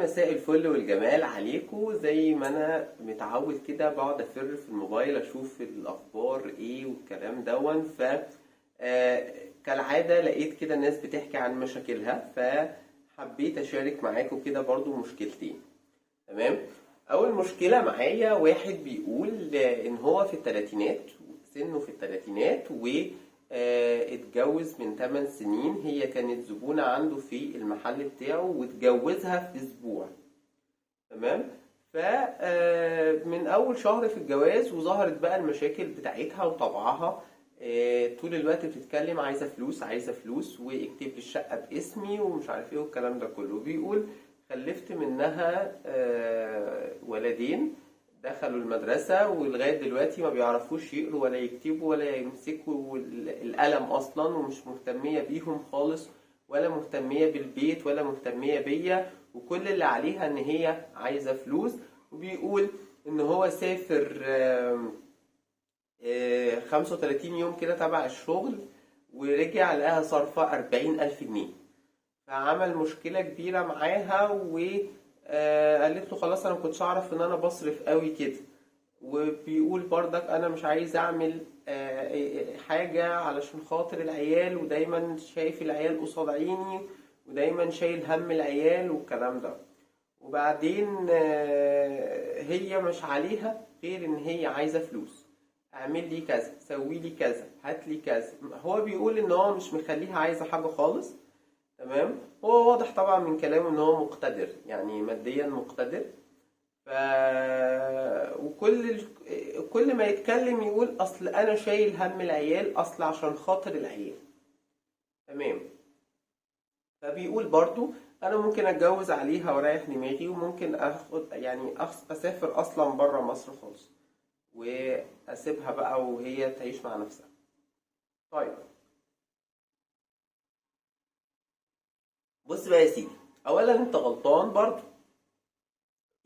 يا مساء الفل والجمال عليكم. زي ما انا متعود كده بقعد افر في الموبايل اشوف الاخبار ايه والكلام دون. ف كالعاده لقيت كده ناس بتحكي عن مشاكلها، فحبيت اشارك معاكم كده برضو مشكلتين. تمام. اول مشكله معايا واحد بيقول ان هو في الثلاثينات، سنه في الثلاثينات، و اتجوز من 8 سنين. هي كانت زبونة عنده في المحل بتاعه واتجوزها في اسبوع. تمام. فمن اول شهر في الجواز وظهرت بقى المشاكل بتاعتها وطبعها. طول الوقت بتتكلم عايزة فلوس عايزة فلوس، واكتب لي الشقة باسمي ومش عارف ايه والكلام ده كله. بيقول خلفت منها ولدين دخلوا المدرسة ولغاية دلوقتي ما بيعرفوش يقروا ولا يكتبوا ولا يمسكوا القلم أصلا، ومش مهتمية بيهم خالص، ولا مهتمية بالبيت ولا مهتمية بيا، وكل اللي عليها إن هي عايزة فلوس. وبيقول إن هو سافر 35 يوم كده تبع الشغل، ورجع لقاها صرفة 40,000 جنيه. فعمل مشكلة كبيرة معاها، وقالت له خلاص انا مكنتش اعرف ان انا بصرف قوي كده. وبيقول برضك انا مش عايز اعمل حاجة علشان خاطر العيال، ودايما شايف العيال قصاد عيني، ودايما شايل هم العيال والكلام ده. وبعدين هي مش عليها غير ان هي عايزة فلوس، اعمل لي كذا، سوي لي كذا، هات لي كذا. هو بيقول ان هو مش مخليها عايزة حاجة خالص. تمام. هو واضح طبعا من كلامه ان هو مقتدر، يعني ماديا مقتدر. ف كل ما يتكلم يقول اصل انا شايل هم العيال، اصل عشان خاطر العيال. تمام. فبيقول برضو انا ممكن اتجوز عليها واريح دماغي، وممكن اخد يعني اسافر اصلا بره مصر خالص واسيبها بقى وهي تعيش مع نفسها. طيب، بص بقى يا سيدي، اولا انت غلطان برضو.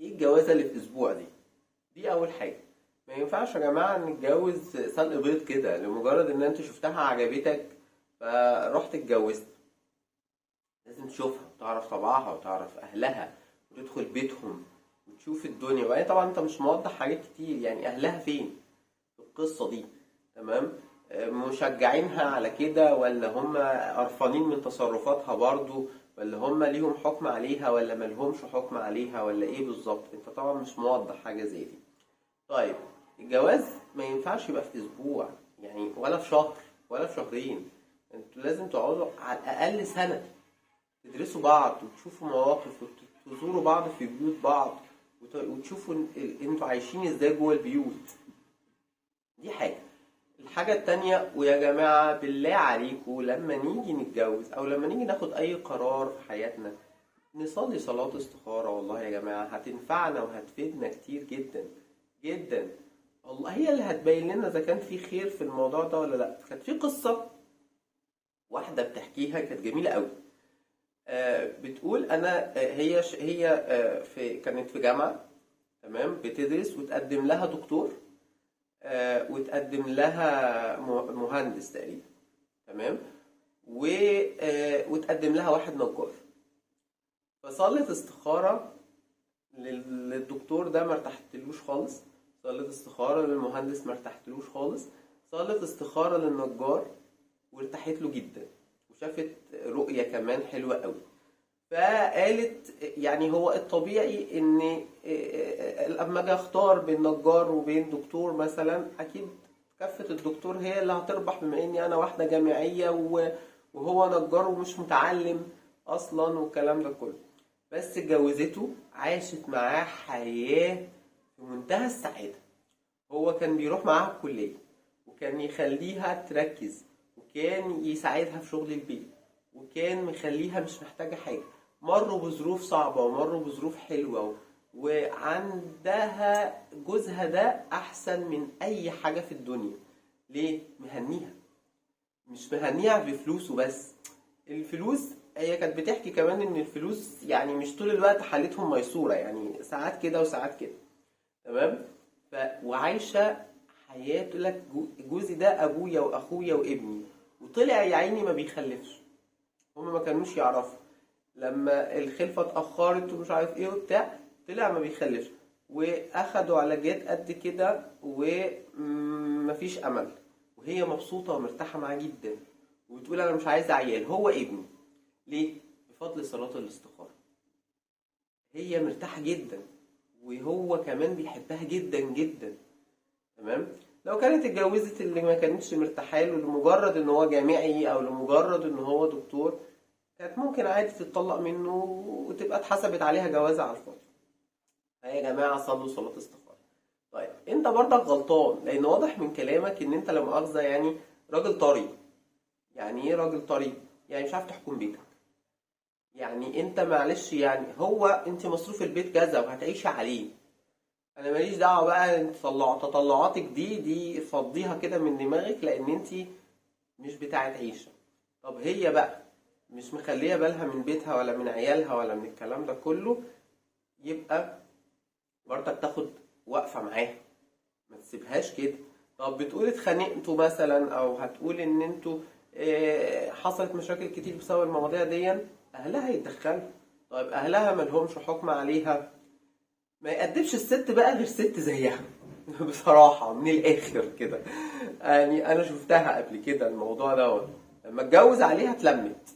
ايه الجوازه اللي في اسبوع دي؟ دي اول حاجه. ما ينفعش يا جماعه نتجوز سلق بيض كده لمجرد ان انت شفتها عجبتك فرحت اتجوزت. لازم تشوفها وتعرف طبعها وتعرف اهلها وتدخل بيتهم وتشوف الدنيا. وبعدين طبعا انت مش موضح حاجات كتير، يعني اهلها فين في القصه دي؟ تمام. مشجعينها على كده، ولا هم قرفانين من تصرفاتها برضو، ولا هم ليهم حكم عليها ولا ملهمش حكم عليها، ولا ايه بالظبط؟ انت طبعا مش موضح حاجه زي دي. طيب، الجواز ما ينفعش يبقى في اسبوع، يعني ولا في شهر ولا في شهرين. انتوا لازم تقعدوا على الاقل سنه، تدرسوا بعض وتشوفوا مواقف وتزوروا بعض في بيوت بعض، وتشوفوا انتوا عايشين ازاي جوه البيوت. دي حاجه. الحاجة التانية، ويا جماعة بالله عليكم لما نيجي نتجوز أو لما نيجي ناخد أي قرار في حياتنا نصلي صلاة استخارة. والله يا جماعة هتنفعنا وهتفيدنا كتير جدا جدا. الله هي اللي هتبين لنا إذا كان في خير في الموضوع ده ولا لأ. كانت في قصة واحدة بتحكيها كانت جميلة قوي. بتقول أنا كانت في جامعة. تمام. بتدرس وتقدم لها دكتور، وتقدم لها مهندس تقريبا. تمام. وتقدم لها واحد نجار. فصلت استخارة للدكتور ده ما ارتحتلوش خالص، صلت استخارة للمهندس ما ارتحتلوش خالص، صلت استخارة للنجار وارتحت له جدا، وشافت رؤية كمان حلوة قوي. فقالت يعني هو الطبيعي ان لما اجي اختار بين نجار وبين دكتور مثلا، اكيد كفة الدكتور هي اللي هتربح، بما اني انا واحدة جامعية وهو نجار ومش متعلم اصلا والكلام ده كله. بس اتجوزته، عاشت معاه حياة في منتهى السعادة. هو كان بيروح معاها الكلية، وكان يخليها تركز، وكان يساعدها في شغل البيت، وكان مخليها مش محتاجة حاجة. مروا بظروف صعبة ومروا بظروف حلوة، وعندها جوزها ده أحسن من أي حاجة في الدنيا. ليه؟ مهنيها. مش مهنيها بفلوسه بس. الفلوس، هي كانت بتحكي كمان إن الفلوس يعني مش طول الوقت حالتهم ميسورة، يعني ساعات كده وساعات كده. تمام؟ وعايشة حياة تقول لك جوزي ده أبويا وأخويا وابني، وطلع يا عيني ما بيخلفش. هما ما كانوش يعرفوا. لما الخلفة اتأخرت ومش عارف ايه وبتاع، طلع ما بيخلفش، واخدوا علاجات قد كده ومفيش امل، وهي مبسوطة ومرتاحة معاه جدا، وبتقول انا مش عايزة عيال، هو ابني. ليه؟ بفضل صلاة الاستخارة. هي مرتاحة جدا، وهو كمان بيحبها جدا جدا. تمام. لو كانت اتجوزت اللي ما كانتش مرتاحه له لمجرد ان هو جامعي او لمجرد ان هو دكتور، كانت ممكن عادي تتطلق منه وتبقى اتحسبت عليها جوازة على الفاضي. فيا جماعة صلوا صلاة استخارة. طيب انت برضك غلطان، لان واضح من كلامك ان انت لا مؤاخذة يعني راجل طري. يعني ايه راجل طري؟ يعني مش عارف تحكم بيتك. يعني انت معلش، يعني هو انت مصروف البيت كذا وهتعيشي عليه. انا ماليش دعوه بقى، انت تطلعاتك دي فضيها كده من دماغك، لان انت مش بتاعت عيشه. طب هي بقى مش مخليه بالها من بيتها ولا من عيالها ولا من الكلام ده كله، يبقى برضك تاخد وقفه معاها، ما تسيبهاش كده. طب بتقول اتخانقتوا مثلا، او هتقول ان انتوا حصلت مشاكل كتير بسبب المواضيع دي، اهلها يتدخلوا. طيب اهلها ملهمش حكم عليها، ما يقدمش الست بقى غير ست زيها. بصراحة من الآخر كده، يعني أنا شفتها قبل كده الموضوع دوت. لما اتجوز عليها اتلمت،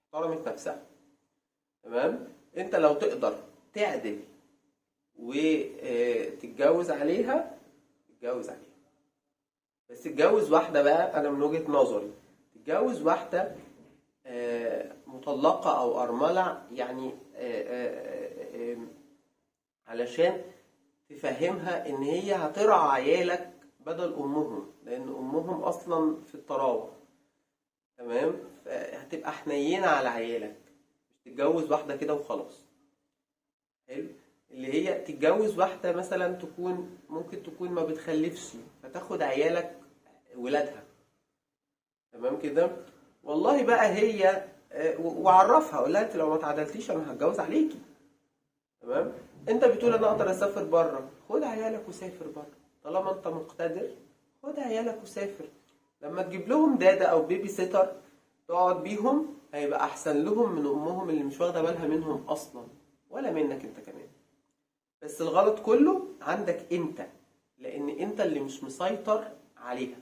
احترمت نفسها. تمام. أنت لو تقدر تعدل وتتجوز عليها، تتجوز عليها. بس تتجوز واحدة بقى، أنا من وجهة نظري تتجوز واحدة مطلقة أو أرملة، يعني علشان تفهمها ان هي هترعى عيالك بدل امهم، لان امهم اصلا في الطراوه. تمام. هتبقى حنينه على عيالك، مش تتجوز واحده كده وخلاص. حلو. اللي هي تتجوز واحده مثلا ممكن تكون ما بتخلفش، فتاخد عيالك ولادها. تمام كده. والله بقى هي وعرفها، قول لها انت لو ما تعدلتيش انا هتجوز عليكي. تمام. انت بتقول انا اقدر اسافر بره، خد عيالك وسافر بره. طالما انت مقتدر، خد عيالك وسافر. لما تجيب لهم دادا او بيبي سيتر تقعد بيهم، هيبقى احسن لهم من امهم اللي مش واخده بالها منهم اصلا، ولا منك انت كمان. بس الغلط كله عندك انت، لان انت اللي مش مسيطر عليها.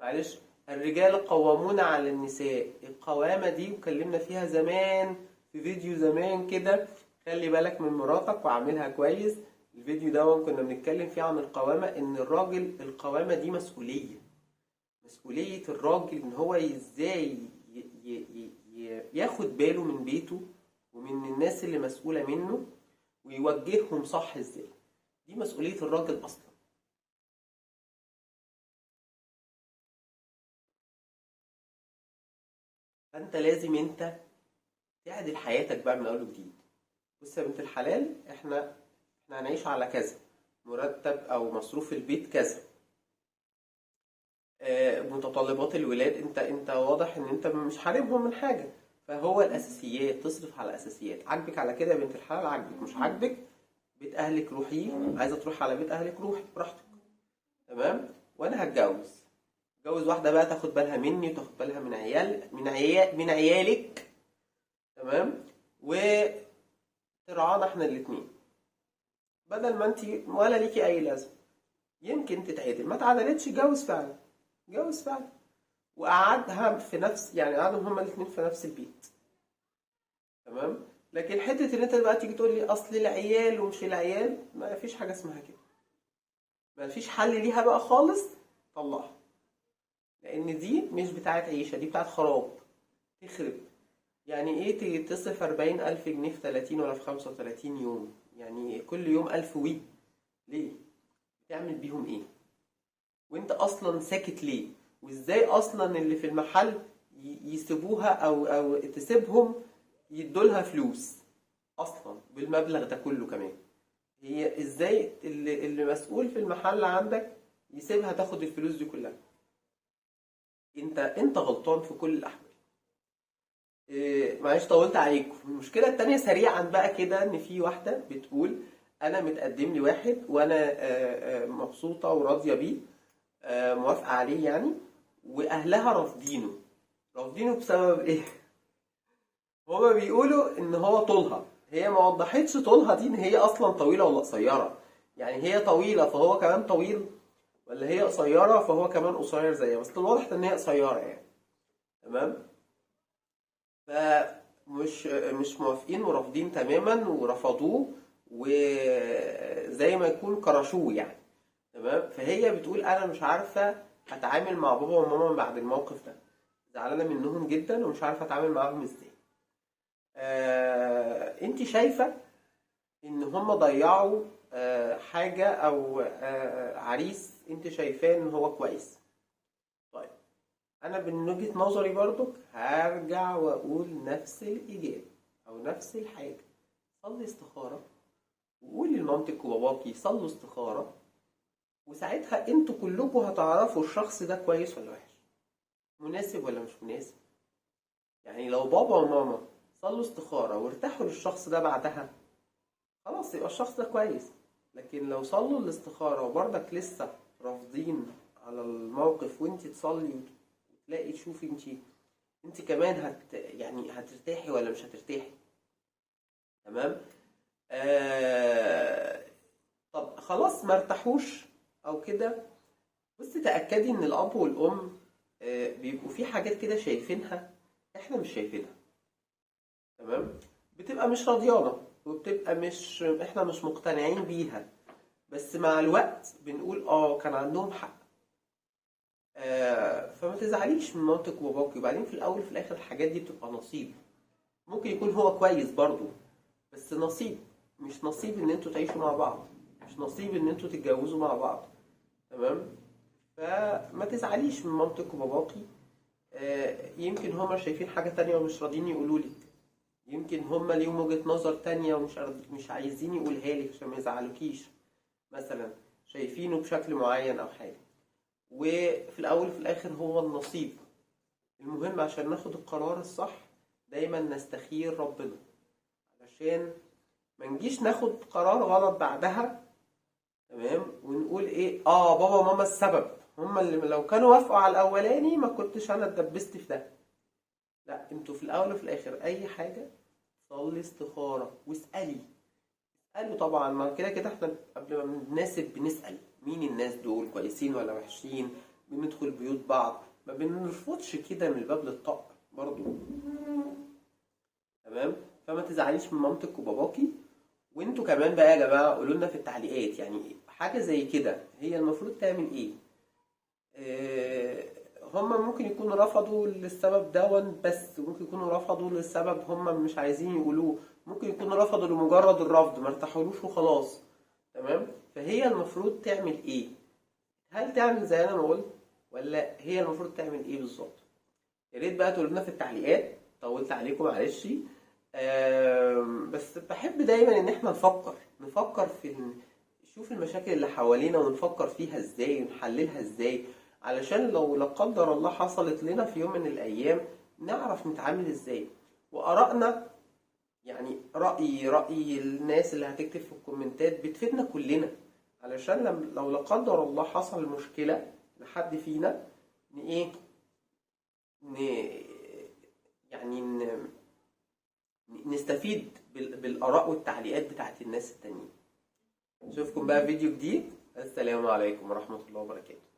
معلش، الرجال قوامون على النساء. القوامة دي وكلمنا فيها زمان في فيديو زمان كده، خلي بالك من مراتك وعاملها كويس. الفيديو ده كنا بنتكلم فيه عن القوامة، ان الراجل القوامة دي مسؤولية. مسؤولية الراجل ان هو ازاي ياخد باله من بيته ومن الناس اللي مسؤولة منه، ويوجههم صح ازاي. دي مسؤولية الراجل اصلا. فانت لازم انت تعدل حياتك بقى من اول وجديد. بص يا بنت الحلال، احنا هنعيش على كذا، مرتب او مصروف البيت كذا، متطلبات الولاد، انت واضح ان انت مش حارمهم من حاجه. فهو الاساسيات، تصرف على الاساسيات. عاجبك على كده يا بنت الحلال، عاجبك مش عاجبك بيت اهلك روحي، عايزه تروح على بيت اهلك روحي براحتك. تمام. وانا اتجوز واحده بقى تاخد بالها مني وتاخد بالها من عيالك. تمام. وترعانا احنا الاتنين، بدل ما انت ولا ليكي اي لازمه. يمكن تتعدل، ما اتعدلتش اتجوز فعلا. اتجوز فعلا وقعدها في نفس، يعني قعدوا هما الاثنين في نفس البيت. تمام. لكن حته ان انت بقى تيجي تقول لي اصل العيال ومش العيال، ما فيش حاجه اسمها كده. ما فيش حل ليها بقى خالص. طلعها، لان دي مش بتاعت عيشه، دي بتاعت خراب. تخرب. يعني ايه تصرف 40,000 جنيه في 30 ولا في 35 يوم؟ يعني كل يوم 1000 ليه؟ بتعمل بيهم ايه؟ وانت اصلا ساكت ليه؟ وازاي اصلا اللي في المحل يسيبوها او تسيبهم يدولها فلوس اصلا بالمبلغ ده كله كمان؟ هي ازاي اللي مسؤول في المحل عندك يسيبها تاخد الفلوس دي كلها؟ انت غلطان في كل الاحوال. معلش طولت عليكم. المشكله التانية سريعا بقى كده، ان في واحده بتقول انا متقدم لي واحد وانا مبسوطه وراضيه بيه، موافقه عليه يعني، واهلها رافضينه. رافضينه بسبب ايه؟ هما بيقولوا ان هو طولها، هي ما وضحتش طولها دي ان هي اصلا طويله ولا قصيره. يعني هي طويله فهو كمان طويل، ولا هي قصيره فهو كمان قصير زيها؟ بس الواضح ان هي قصيره يعني. تمام. فمش موافقين ورافضين تماما، ورفضوه وزي ما يكون كرشوه يعني. تمام. فهي بتقول انا مش عارفه هتعامل مع بابا وماما بعد الموقف ده، زعلانه منهم جدا ومش عارفه اتعامل معاهم ازاي. انت شايفه ان هم ضيعوا حاجه او عريس انت شايفاه ان هو كويس. طيب انا من وجهة نظري برضك هرجع واقول نفس الاجابة او نفس الحاجة. صلي استخارة، وقولي لمامتك وباباكي صلوا استخارة، وساعتها انتوا كلكم هتعرفوا الشخص ده كويس ولا وحش، مناسب ولا مش مناسب. يعني لو بابا وماما صلوا استخارة وارتاحوا للشخص ده بعدها، خلاص يبقى الشخص ده كويس. لكن لو صلوا الاستخارة وبرضك لسه رافضين على الموقف، وانت تصلي وتلاقي تشوفي انت كمان يعني هترتاحي ولا مش هترتاحي. تمام. آه... طب خلاص ما ارتاحوش او كده، بس تأكدي ان الاب والام بيبقوا في حاجات كده شايفينها احنا مش شايفينها. تمام. بتبقى مش راضيانا، وبتبقى مش احنا مش مقتنعين بيها، بس مع الوقت بنقول كان عندهم حق. فما تزعليش من مامتك وباباك. وبعدين في الاول وفي الاخر الحاجات دي بتبقى نصيب. ممكن يكون هو كويس برضو، بس نصيب. مش نصيب ان انتوا تعيشوا مع بعض، مش نصيب ان انتوا تتجوزوا مع بعض. تمام. فما تزعليش من مامتك وباباكي. يمكن هما شايفين حاجة تانية ومش راضيين يقولولك. يمكن هما ليهم وجهة نظر تانية ومش عايزين يقولها لك عشان ما يزعلوكيش، مثلا شايفينه بشكل معين او حاجة. وفي الاول وفي الاخر هو النصيب. المهم عشان ناخد القرار الصح دايما نستخير ربنا، علشان ما نجيش ناخد قرار غلط بعدها. تمام. ونقول ايه، بابا وماما السبب، هما اللي لو كانوا وافقوا على الاولاني ما كنتش انا اتدبست في ده. لا، انتوا في الاول وفي الاخر اي حاجة صلي استخارة واسألي. اسألوا طبعا، ما كده كده احنا قبل ما بنناسب بنسأل مين الناس دول، كويسين ولا وحشين. بندخل بيوت بعض، ما بنرفضش كده من الباب للطاق برضو. تمام. فما تزعليش من مامتك وباباكي. وانتوا كمان بقى يا جماعة قولوا لنا في التعليقات، يعني حاجة زي كده هي المفروض تعمل ايه. هما ممكن يكونوا رفضوا للسبب دون، بس ممكن يكونوا رفضوا للسبب هما مش عايزين يقولوه. ممكن يكونوا رفضوا لمجرد الرفض، ما ارتاحولوش وخلاص. تمام. فهي المفروض تعمل ايه؟ هل تعمل زي انا ما قلت، ولا هي المفروض تعمل ايه بالظبط؟ يا ريت بقى تقولوا لنا في التعليقات. طولت عليكم معلش. بس بحب دايما ان احنا نفكر في نشوف المشاكل اللي حوالينا ونفكر فيها ازاي ونحللها ازاي، علشان لو لا قدر الله حصلت لنا في يوم من الايام نعرف نتعامل ازاي. وارائنا، يعني رأي الناس اللي هتكتب في الكومنتات بتفيدنا كلنا، علشان لو لا قدر الله حصل مشكلة لحد فينا ايه يعني نستفيد بالآراء والتعليقات بتاعت الناس التانيين. نشوفكم بقى في فيديو جديد. السلام عليكم ورحمة الله وبركاته.